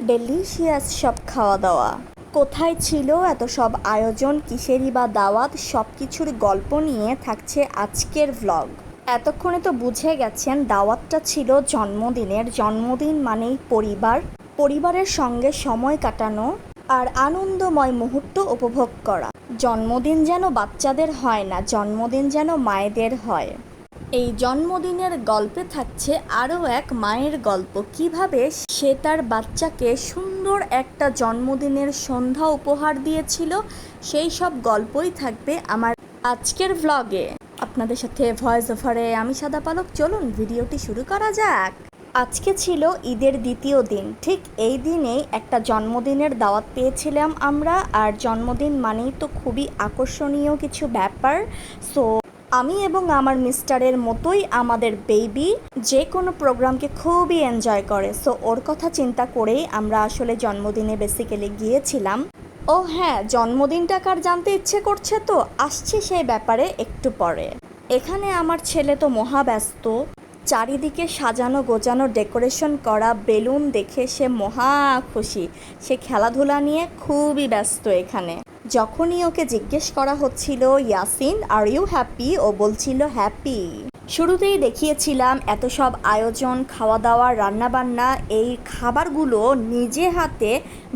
Delicious সব খাওয়া দাওয়া। কোথায় ছিল এত সব আয়োজন, কিসেরই বা দাওয়াত, সব কিছুর গল্প নিয়ে থাকছে আজকের ভ্লগ। এতক্ষণে তো বুঝে গেছেন দাওয়াতটা ছিল জন্মদিনের। জন্মদিন মানেই পরিবার, পরিবারের সঙ্গে সময় কাটানো আর আনন্দময় মুহূর্ত উপভোগ করা। জন্মদিন যেন বাচ্চাদের হয় না, জন্মদিন যেন মায়েদের হয়। এই জন্মদিনের গল্পে থাকছে আরও এক মায়ের গল্প, কিভাবে সে তার বাচ্চাকে সুন্দর একটা জন্মদিনের সন্ধ্যা উপহার দিয়েছিল। সেই সব গল্পই থাকবে আমার আজকের ভ্লগে। আপনাদের সাথে ভয়েস ওভারে আমি সাদা পালক। চলুন ভিডিওটি শুরু করা যাক। আজকে ছিল ঈদের দ্বিতীয় দিন। ঠিক এই দিনেই একটা জন্মদিনের দাওয়াত পেয়েছিলাম আমরা। আর জন্মদিন মানেই তো খুবই আকর্ষণীয় কিছু ব্যাপার। সো আমি এবং আমার মিস্টারের মতোই আমাদের বেবি যে কোনো প্রোগ্রামকে খুবই এনজয় করে। সো ওর কথা চিন্তা করেই আমরা আসলে জন্মদিনে বেসিক্যালি গিয়েছিলাম। ও হ্যাঁ, জন্মদিনটা কার জানতে ইচ্ছে করছে? তো আসছি সেই ব্যাপারে একটু পরে। এখানে আমার ছেলে তো মহাব্যস্ত। চারিদিকে সাজানো গোজানো ডেকোরেশন করা বেলুন দেখে সে মহা খুশি। সে খেলাধুলা নিয়ে খুবই ব্যস্ত এখানে। যখনই ওকে জিজ্ঞেস করা হচ্ছিল, ইয়াসিন আর ইউ হ্যাপি, ও বলছিল হ্যাপি। শুরুতেই দেখিয়েছিলাম এত সব আয়োজন, খাওয়া দাওয়া, রান্নাবান্না। এই খাবারগুলো নিজে হাতে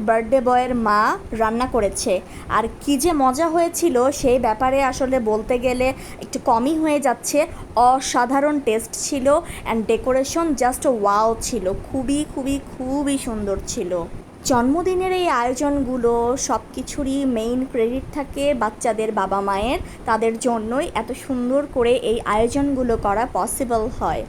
বার্থডে বয়ের মা রান্না করেছে। আর কি যে মজা হয়েছিল সেই ব্যাপারে আসলে বলতে গেলে একটু কমই হয়ে যাচ্ছে। অসাধারণ টেস্ট ছিল অ্যান্ড ডেকোরেশন জাস্ট ওয়াও ছিল, খুবই খুবই খুবই সুন্দর ছিল। জন্মদিনের এই আয়োজনগুলো সব কিছুরই মেইন ক্রেডিট থাকে বাচ্চাদের বাবা মায়ের। তাদের জন্যই এত সুন্দর করে এই আয়োজনগুলো করা পসিবল হয়।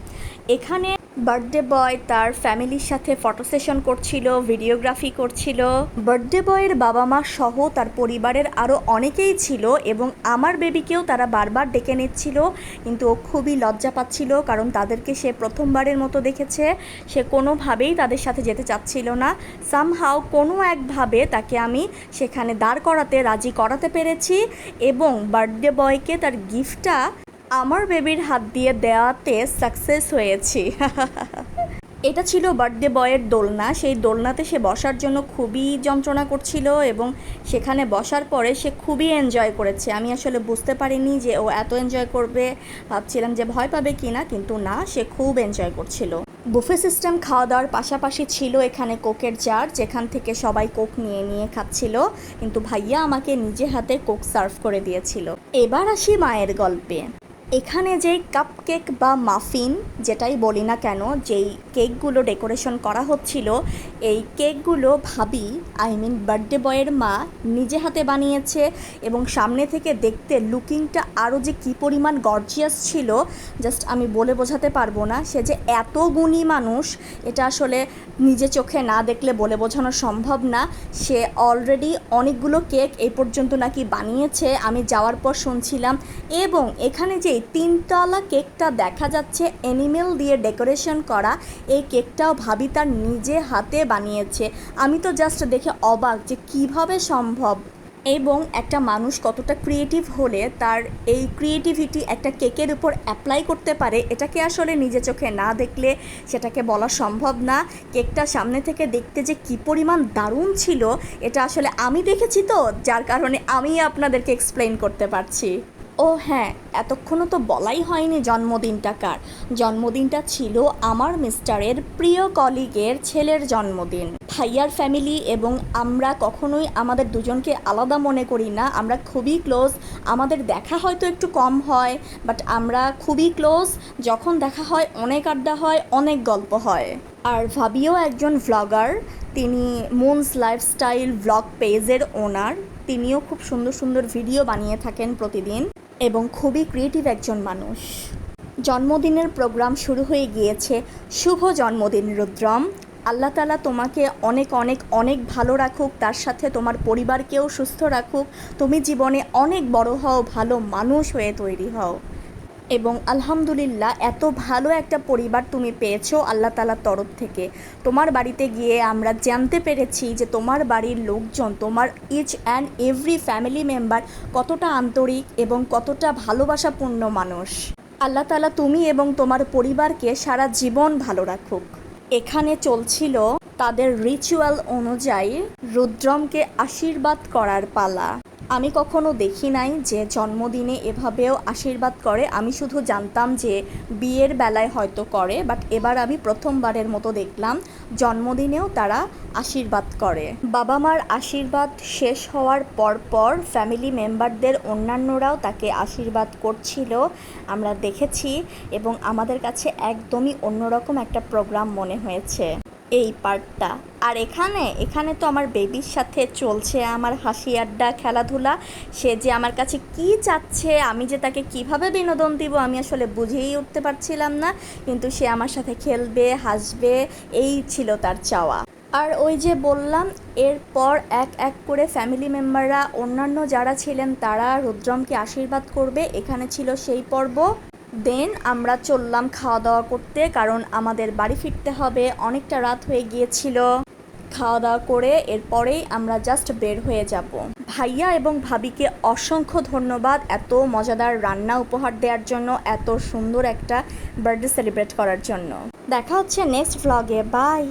এখানে বার্থডে বয় তার ফ্যামিলির সাথে ফটো সেশন করছিল, ভিডিওগ্রাফি করছিল। বার্থডে বয়ের বাবা মা সহ তার পরিবারের আরও অনেকেই ছিল এবং আমার বেবিকেও তারা বারবার ডেকে নিচ্ছিল, কিন্তু ও খুবই লজ্জা পাচ্ছিল, কারণ তাদেরকে সে প্রথমবারের মতো দেখেছে। সে কোনোভাবেই তাদের সাথে যেতে চাচ্ছিল না। সামহাও কোনো একভাবে তাকে আমি সেখানে দাঁড় করাতে রাজি করাতে পেরেছি এবং বার্থডে বয়কে তার গিফটটা আমার বেবির হাত দিয়ে দেওয়াতে সাকসেস হয়েছি। এটা ছিল বার্থডে বয়ের দোলনা। সেই দোলনাতে সে বসার জন্য খুবই যন্ত্রণা করছিল এবং সেখানে বসার পরে সে খুবই এনজয় করেছে। আমি আসলে বুঝতে পারিনি যে ও এত এনজয় করবে, ভাবছিলাম যে ভয় পাবে কি না, কিন্তু না, সে খুব এনজয় করছিল। বুফে সিস্টেম খাওয়া দাওয়ার পাশাপাশি ছিল এখানে কোকের জার, যেখান থেকে সবাই কোক নিয়ে নিয়ে খাচ্ছিল, কিন্তু ভাইয়া আমাকে নিজে হাতে কোক সার্ভ করে দিয়েছিল। এবার আসি মায়ের গল্পে। এখানে যেই কাপকেক বা মাফিন যেটাই বলি না কেন, যেই কেকগুলো ডেকোরেশন করা হচ্ছিল, এই কেকগুলো ভাবি বার্থডে বয়ের মা নিজে হাতে বানিয়েছে এবং সামনে থেকে দেখতে লুকিংটা আরও যে কী পরিমাণ গর্জিয়াস ছিল জাস্ট আমি বলে বোঝাতে পারবো না। সে যে এত গুণী মানুষ এটা আসলে নিজে চোখে না দেখলে বলে বোঝানো সম্ভব না। সে অলরেডি অনেকগুলো কেক এই পর্যন্ত নাকি বানিয়েছে, আমি যাওয়ার পর শুনছিলাম। এবং এখানে যে তিনতলা কেকটা দেখা যাচ্ছে অ্যানিমেল দিয়ে ডেকোরেশন করা, এই কেকটাও ভাবি তার নিজে হাতে বানিয়েছে। আমি তো জাস্ট দেখে অবাক যে কিভাবে সম্ভব এবং একটা মানুষ কতটা ক্রিয়েটিভ হলে তার এই ক্রিয়েটিভিটি একটা কেকের উপর অ্যাপ্লাই করতে পারে, এটাকে আসলে নিজে চোখে না দেখলে সেটাকে বলা সম্ভব না। কেকটা সামনে থেকে দেখতে যে কী পরিমাণ দারুণ ছিল এটা আসলে আমি দেখেছি, তো যার কারণে আমি আপনাদেরকে এক্সপ্লেইন করতে পারছি। ও হ্যাঁ, এতক্ষণও তো বলাই হয়নি জন্মদিনটা কার। জন্মদিনটা ছিল আমার মিস্টারের প্রিয় কলিগের ছেলের জন্মদিন। ভাইয়ার ফ্যামিলি এবং আমরা কখনোই আমাদের দুজনকে আলাদা মনে করি না, আমরা খুবই ক্লোজ। আমাদের দেখা হয়তো একটু কম হয়, বাট আমরা খুবই ক্লোজ। যখন দেখা হয় অনেক আড্ডা হয়, অনেক গল্প হয়। আর ভাবিও একজন ভ্লগার, তিনি মুনস লাইফস্টাইল ভ্লগ পেজের ওনার। তিনিও খুব সুন্দর সুন্দর ভিডিও বানিয়ে থাকেন প্রতিদিন এবং খুবই ক্রিয়েটিভ একজন মানুষ। জন্মদিনের প্রোগ্রাম শুরু হয়ে গিয়েছে। শুভ জন্মদিন রুদ্রম। আল্লাহ তাআলা তোমাকে অনেক অনেক অনেক ভালো রাখুক, তার সাথে তোমার পরিবারকেও সুস্থ রাখুক। তুমি জীবনে অনেক বড় হও, ভালো মানুষ হয়ে তৈরি হও এবং আলহামদুলিল্লাহ এত ভালো একটা পরিবার তুমি পেয়েছো আল্লাহ তাআলার তরফ থেকে। তোমার বাড়িতে গিয়ে আমরা জানতে পেরেছি যে তোমার বাড়ির লোকজন, তোমার each and every family member কতটা আন্তরিক এবং কতটা ভালোবাসাপূর্ণ মানুষ। আল্লাহ তাআলা তুমি এবং তোমার পরিবারকে সারা জীবন ভালো রাখুক। এখানে চলছিল তাদের রিচুয়াল অনুযায়ী রুদ্রমকে আশীর্বাদ করার পালা। আমি কখনো দেখি নাই যে জন্মদিনে এভাবেও আশীর্বাদ করে। আমি শুধু জানতাম যে বিয়ের বেলায় হয়তো করে, বাট এবার আমি প্রথমবারের মতো দেখলাম জন্মদিনেও তারা আশীর্বাদ করে। বাবা মার আশীর্বাদ শেষ হওয়ার পর ফ্যামিলি মেম্বারদের অন্যান্যরাও তাকে আশীর্বাদ করছিল, আমরা দেখেছি, এবং আমাদের কাছে একদমই অন্যরকম একটা প্রোগ্রাম মনে হয়েছে এই পার্টটা। আর এখানে তো আমার বেবির সাথে চলছে আমার হাসি আড্ডা, খেলাধুলা। সে যে আমার কাছে কি চাচ্ছে, আমি যে তাকে কিভাবে বিনোদন দিব, আমি আসলে বুঝেই উঠতে পারছিলাম না, কিন্তু সে আমার সাথে খেলবে, হাসবে, এই ছিল তার চাওয়া। আর ওই যে বললাম, এরপর এক এক করে ফ্যামিলি মেম্বাররা, অন্যান্য যারা ছিলেন তারা রুদ্রমকে আশীর্বাদ করবে। এখানে ছিল সেই পর্ব। দেন আমরা চললাম খাওয়া দাওয়া করতে, কারণ আমাদের বাড়ি ফিরতে হবে, অনেকটা রাত হয়ে গিয়েছিল। খাওয়া দাওয়া করে এরপরেই আমরা জাস্ট বের হয়ে যাব। ভাইয়া এবং ভাবিকে অসংখ্য ধন্যবাদ এত মজাদার রান্না উপহার দেওয়ার জন্য, এত সুন্দর একটা বার্থডে সেলিব্রেট করার জন্য। দেখা হচ্ছে নেক্সট ভ্লগে, বাই।